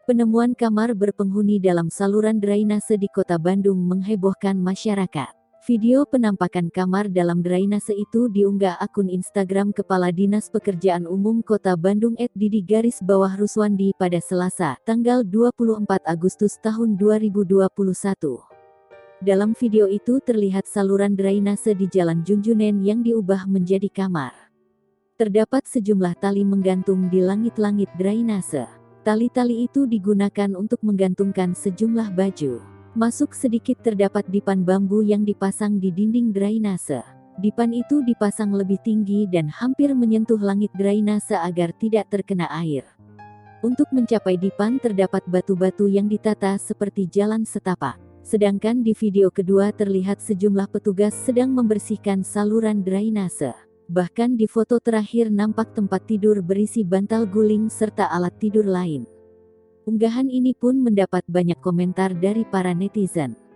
Penemuan kamar berpenghuni dalam saluran drainase di Kota Bandung menghebohkan masyarakat. Video penampakan kamar dalam drainase itu diunggah akun Instagram Kepala Dinas Pekerjaan Umum Kota Bandung @didi_ruswandi pada Selasa, tanggal 24 Agustus tahun 2021. Dalam video itu terlihat saluran drainase di Jalan Junjunen yang diubah menjadi kamar. Terdapat sejumlah tali menggantung di langit-langit drainase. Tali-tali itu digunakan untuk menggantungkan sejumlah baju. Masuk sedikit terdapat dipan bambu yang dipasang di dinding drainase. Dipan itu dipasang lebih tinggi dan hampir menyentuh langit drainase agar tidak terkena air. Untuk mencapai dipan terdapat batu-batu yang ditata seperti jalan setapak. Sedangkan di video kedua terlihat sejumlah petugas sedang membersihkan saluran drainase. Bahkan di foto terakhir nampak tempat tidur berisi bantal guling serta alat tidur lain. Unggahan ini pun mendapat banyak komentar dari para netizen.